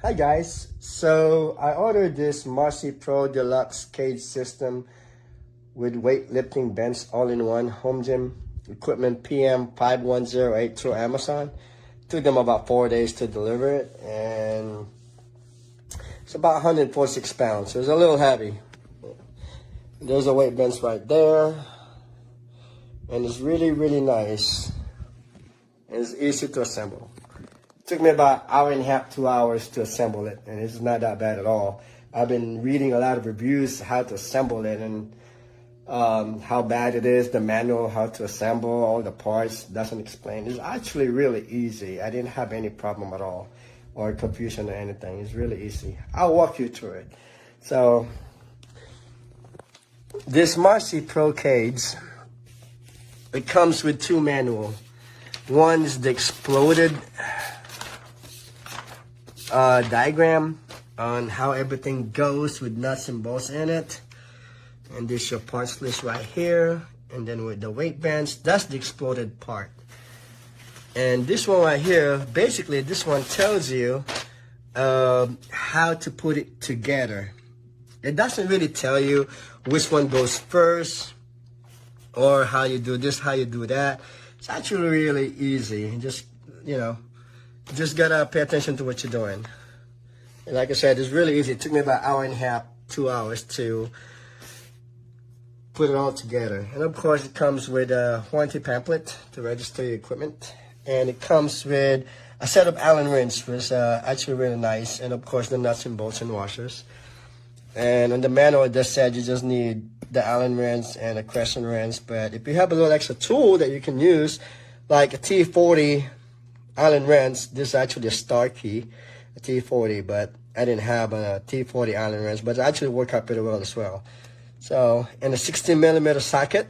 Hi guys, so I ordered this Marcy Pro Deluxe cage system with weightlifting bench all-in-one home gym equipment PM-5108 through Amazon. Took them about 4 days to deliver it, and it's about 146 pounds, so it's a little heavy. There's a weight bench right there, and it's really nice, and it's easy to assemble. Took me about an hour and a half, 2 hours to assemble it, and it's not that bad at all. I've been reading a lot of reviews how to assemble it and how bad it is. The manual how to assemble all the parts doesn't explain. It's actually really easy. I didn't have any problem at all or confusion or anything. It's really easy. I'll walk you through it. So this Marcy Pro cage, it comes with two manuals. One is the exploded diagram on how everything goes with nuts and bolts in it, and this your parts list right here. And then with the weight bench, that's the exploded part. And this one right here, basically this one tells you how to put it together. It doesn't really tell you which one goes first or how you do this, how you do that. It's actually really easy. Just just gotta pay attention to what you're doing. And like I said, it's really easy. It took me about an hour and a half, 2 hours to put it all together. And of course, it comes with a warranty pamphlet to register your equipment. And it comes with a set of Allen wrenches, which is actually really nice. And of course, the nuts and bolts and washers. And on the manual, it just said you just need the Allen wrench and a crescent wrench. But if you have a little extra tool that you can use, like a T40 Allen wrench, this is actually a star key, a T40, but I didn't have a T40 Allen wrench, but it actually worked out pretty well as well. So, and a 16mm socket,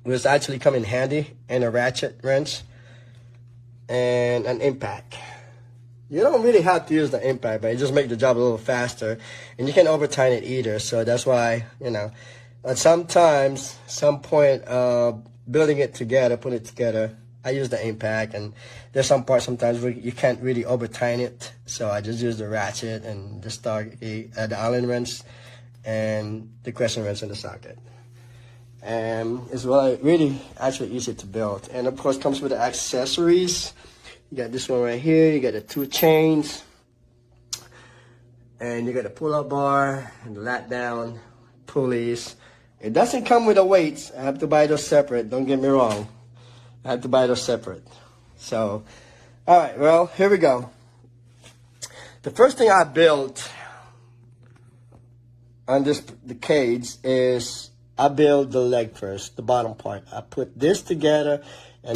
which actually come in handy, and a ratchet wrench, and an impact. You don't really have to use the impact, but it just makes the job a little faster, and you can't over tighten it either. So that's why, at some point building it together, putting it together, I use the impact, and there's some parts sometimes where you can't really over tighten it, so I just use the ratchet and the Allen wrench and the crescent wrench in the socket. And it's really actually easy to build. And of course, comes with the accessories. You got this one right here. You got the two chains, and you got the pull-up bar and the lat down pulleys. It doesn't come with the weights. I have to buy those separate. Don't get me wrong. I have to buy those separate. So, all right, well, here we go. The first thing I built on the cage is I build the leg first, the bottom part. I put this together, and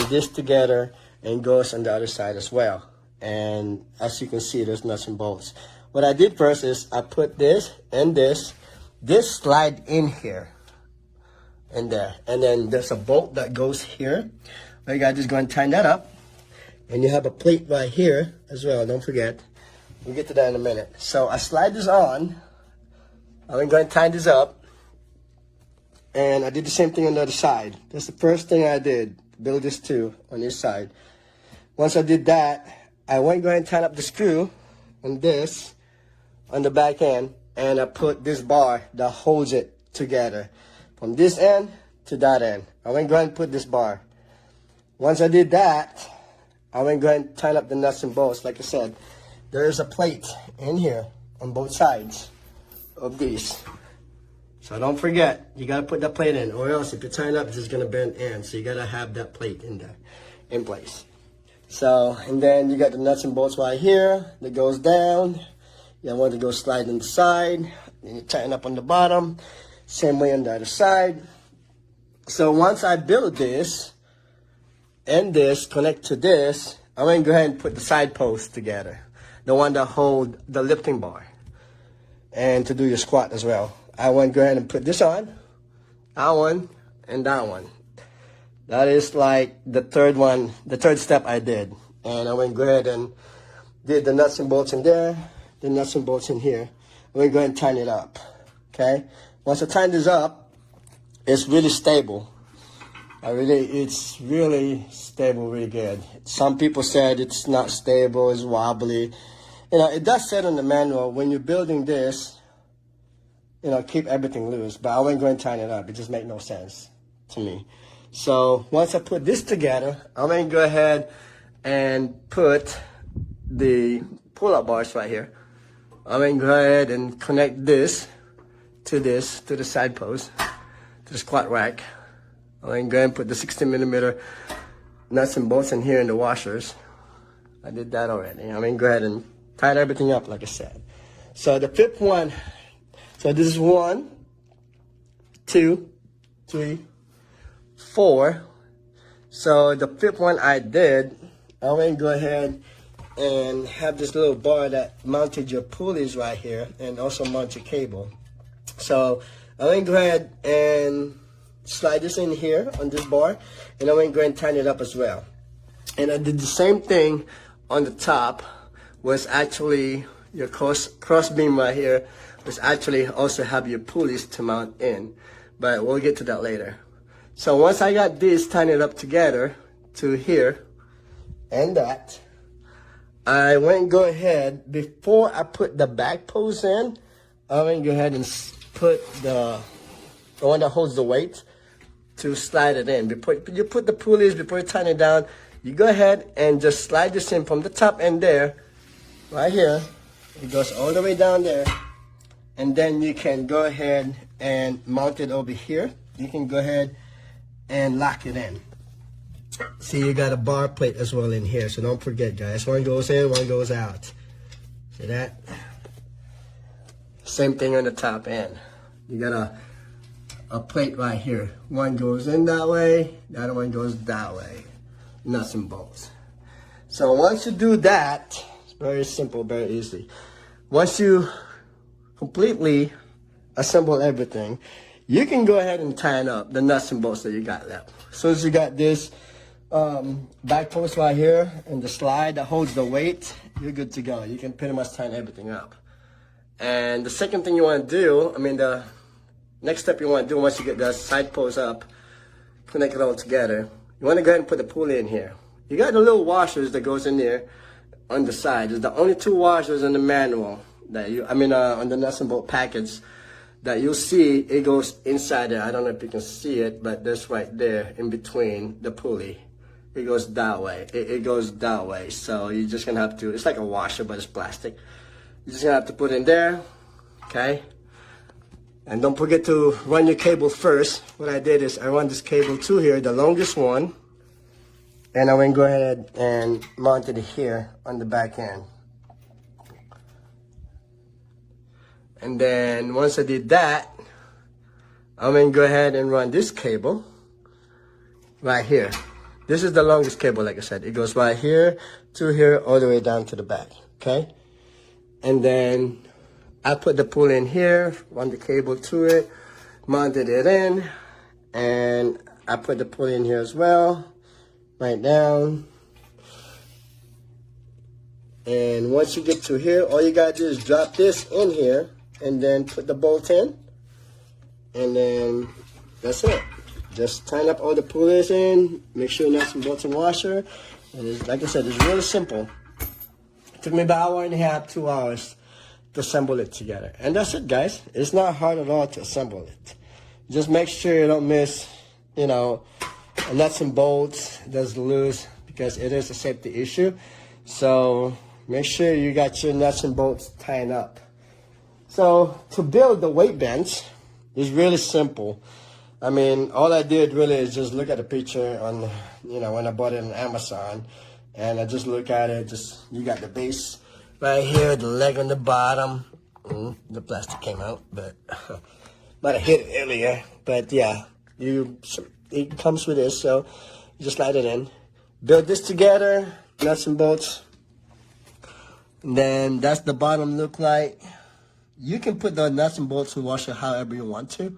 goes on the other side as well. And as you can see, there's nuts and bolts. What I did first is I put this and this slide in here and there. And then there's a bolt that goes here. All you gotta do is go and tighten that up. And you have a plate right here as well, don't forget. We'll get to that in a minute. So I slide this on. I'm going to tighten this up. And I did the same thing on the other side. That's the first thing I did, build this too on this side. Once I did that, I went and go ahead and tighten up the screw on this, on the back end, and I put this bar that holds it together. From this end to that end. I went and go ahead and put this bar. Once I did that, I went and go ahead and tighten up the nuts and bolts. Like I said, there is a plate in here on both sides of these. So don't forget, you gotta put that plate in, or else if you tighten up, it's just gonna bend in. So you gotta have that plate in there, in place. So, and then you got the nuts and bolts right here that goes down. You want to go slide on the side, and you tighten up on the bottom. Same way on the other side. So once I build this, and this connect to this, I'm going to go ahead and put the side posts together, the one that hold the lifting bar, and to do your squat as well. I want to go ahead and put this on, that one, and that one. That is like the third step I did. And I went go ahead and did the nuts and bolts in there, the nuts and bolts in here. I'm going to go ahead and tighten it up, okay? Once I tighten this up, it's really stable. It's really stable, really good. Some people said it's not stable, it's wobbly. You know, it does say on the manual, when you're building this, you know, keep everything loose, but I won't go and tighten it up. It just makes no sense to me. So once I put this together, I'm going to go ahead and put the pull-up bars right here. I'm going to go ahead and connect this, to the side post, to the squat rack. I'm going to go ahead and put the 16mm nuts and bolts in here in the washers. I did that already. I'm going to go ahead and tighten everything up, like I said. So the fifth one, so this is 1, 2, 3, 4. So the fifth one I did, I'm going to go ahead and have this little bar that mounted your pulleys right here and also mount your cable. So I'm going to go ahead and slide this in here on this bar, and I'm going to go ahead and tighten it up as well. And I did the same thing on the top, was actually your cross beam right here, was actually also have your pulleys to mount in, but we'll get to that later. So once I got this tightened up together to here and that, I went and go ahead, before I put the back post in, I'm going to go ahead and put the one that holds the weight to slide it in. Before you put the pulleys, before you tighten it down, you go ahead and just slide this in from the top end there, right here. It goes all the way down there. And then you can go ahead and mount it over here. You can go ahead and lock it in. See, you got a bar plate as well in here, so don't forget, guys. One goes in, one goes out. See that? Same thing on the top end. You got a plate right here. One goes in that way, the other one goes that way. Nuts and bolts. So once you do that, it's very simple, very easy. Once you completely assemble everything, you can go ahead and tighten up the nuts and bolts that you got left. As soon as you got this back post right here and the slide that holds the weight, you're good to go. You can pretty much tighten everything up. And the second thing you want to do, the next step you want to do once you get the side post up, connect it all together, you want to go ahead and put the pulley in here. You got the little washers that goes in there on the side. There's the only 2 washers in the manual that on the nuts and bolt package that you'll see. It goes inside there. I don't know if you can see it, but there's right there in between the pulley. It goes that way. It goes that way. So you're just gonna have to, it's like a washer, but it's plastic. You're just gonna have to put it in there, okay? And don't forget to run your cable first. What I did is I run this cable to here, the longest one, and I'm gonna go ahead and mount it here on the back end. And then once I did that, I'm gonna go ahead and run this cable right here. This is the longest cable, like I said. It goes right here to here, all the way down to the back, okay? And then I put the pulley in here, run the cable to it, mounted it in, and I put the pulley in here as well, right down. And once you get to here, all you gotta do is drop this in here, and then put the bolt in, and then that's it. Just tighten up all the pulleys in, make sure nuts and bolts and washer. And it's, like I said, it's really simple. It took me about 1 1/2, 2 hours to assemble it together. And that's it, guys. It's not hard at all to assemble it. Just make sure you don't miss, nuts and bolts that's loose, because it is a safety issue. So make sure you got your nuts and bolts tied up. So to build the weight bench is really simple. All I did really is just look at the picture on, when I bought it on Amazon, and I just look at it. You got the base right here, the leg on the bottom. The plastic came out, but might have hit it earlier. But yeah, it comes with this, so you just slide it in. Build this together, nuts and bolts. And then that's the bottom look like. You can put the nuts and bolts and washer however you want to.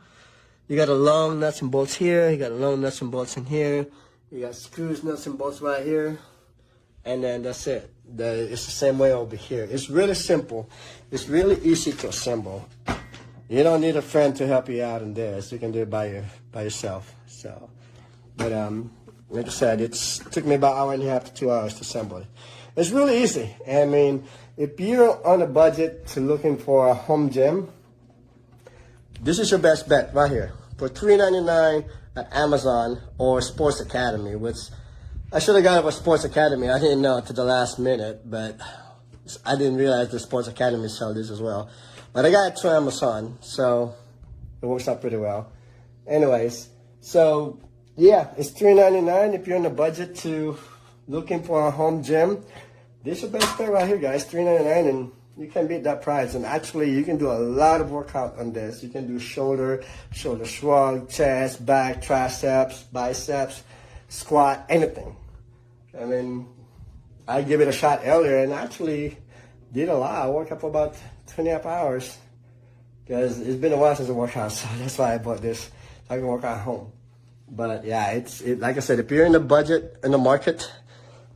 You got a long nuts and bolts here. You got a long nuts and bolts in here. You got screws, nuts and bolts right here. And then that's it. It's the same way over here. It's really simple. It's really easy to assemble. You don't need a friend to help you out in this. You can do it by yourself. So, but like I said, it took me about 1 1/2 to 2 hours to assemble it. It's really easy. It if you're on a budget to looking for a home gym, this is your best bet right here. For $3.99 at Amazon or Sports Academy, which I should have got it for Sports Academy. I didn't know to the last minute, but I didn't realize the Sports Academy sell this as well. But I got it through Amazon, so it works out pretty well. Anyways, so yeah, it's $3.99 if you're on a budget to looking for a home gym. This is your best bet right here, guys. $3.99, and you can beat that price. And actually, you can do a lot of workout on this. You can do shoulder shrug, chest, back, triceps, biceps, squat, anything. I mean, I gave it a shot earlier and actually did a lot. I worked out for about 2.5 hours because it's been a while since I worked out, so that's why I bought this, so I can work out at home. But yeah, it's like I said, if you're in the budget, in the market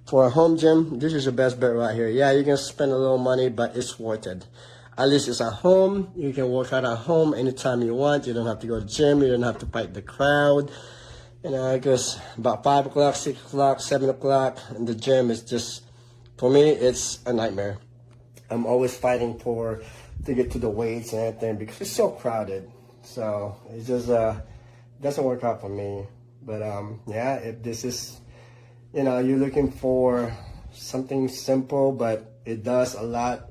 for a home gym, this is your best bet right here. Yeah, you can spend a little money, but it's worth it. At least it's at home. You can work out at home anytime you want. You don't have to go to the gym. You don't have to fight the crowd. You know, it goes about 5 o'clock, 6 o'clock, 7 o'clock, and the gym is just, for me, it's a nightmare. I'm always fighting to get to the weights and everything because it's so crowded. So it just doesn't work out for me. But yeah, if this is, you know, you're looking for something simple, but it does a lot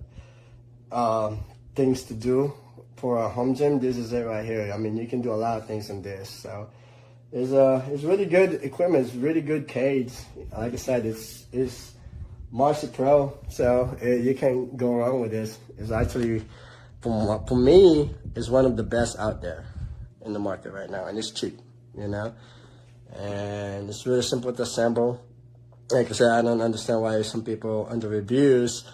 things to do for a home gym, this is it right here. I mean, you can do a lot of things in this. So it's really good equipment. It's really good cage. Like I said, it's Marcy Pro, so you can't go wrong with this. It's actually, for me, it's one of the best out there in the market right now, and it's cheap, you know, and it's really simple to assemble. Like I said, I don't understand why some people under reviews,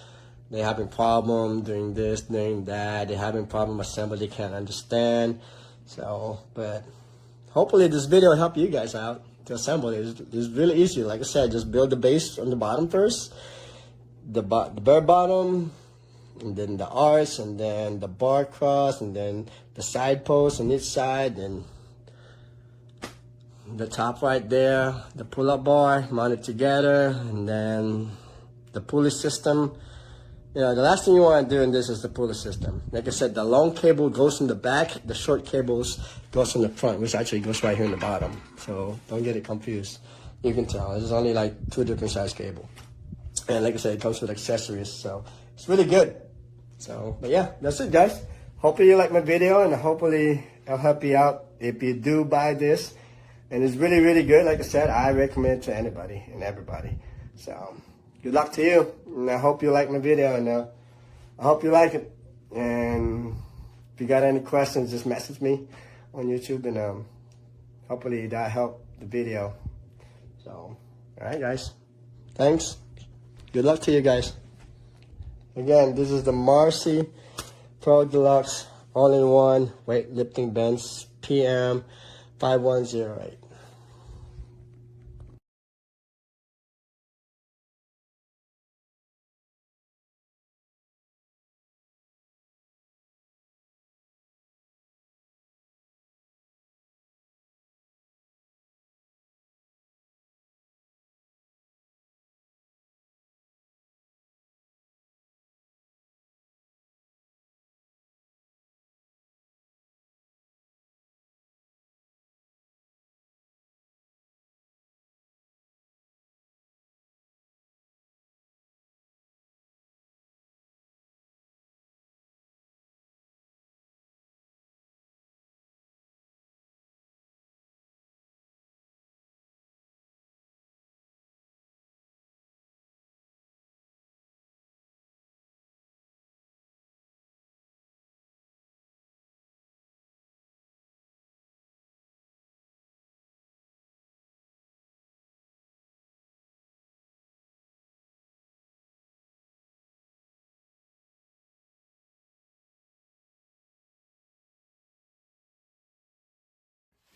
they're having problem doing this, doing that. They're having problem assembling. They can't understand. So, but hopefully this video will help you guys out to assemble it. It's really easy. Like I said, just build the base on the bottom first, the bare bottom, and then the arch, and then the bar cross, and then the side post on each side, and the top right there, the pull-up bar, mount it together, and then the pulley system. You know, the last thing you want to do in this is the pulley system. Like I said, the long cable goes in the back, the short cables goes in the front, which actually goes right here in the bottom. So don't get it confused. You can tell, there's only like 2 different size cable. And like I said, it comes with accessories, so it's really good. So, but yeah, that's it, guys. Hopefully you like my video, and hopefully I'll help you out if you do buy this. And it's really, really good. Like I said, I recommend it to anybody and everybody. So, good luck to you. And I hope you like my video. And I hope you like it. And if you got any questions, just message me on YouTube. And hopefully that helped the video. So, all right, guys. Thanks. Good luck to you guys. Again, this is the Marcy Pro Deluxe all-in-one weightlifting bench PM-5108.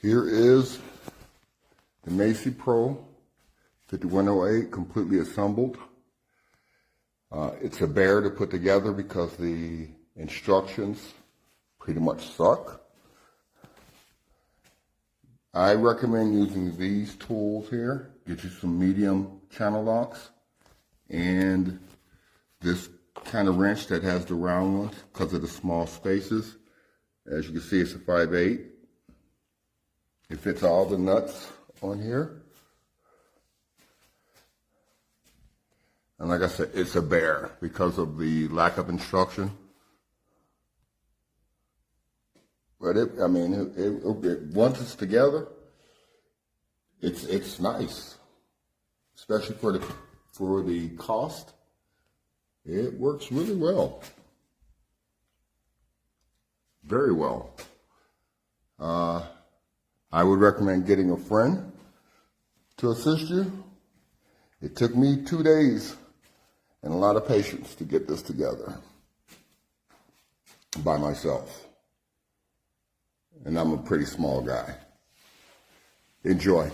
Here is the Marcy Pro 5108 completely assembled. It's a bear to put together because the instructions pretty much suck. I recommend using these tools here. Get you some medium channel locks and this kind of wrench that has the round ones because of the small spaces. As you can see, it's a 5/8. It fits all the nuts on here. And like I said, it's a bear because of the lack of instruction. But once it's together, it's nice, especially for the cost. It works really well, very well. I would recommend getting a friend to assist you. It took me 2 days and a lot of patience to get this together by myself. And I'm a pretty small guy. Enjoy.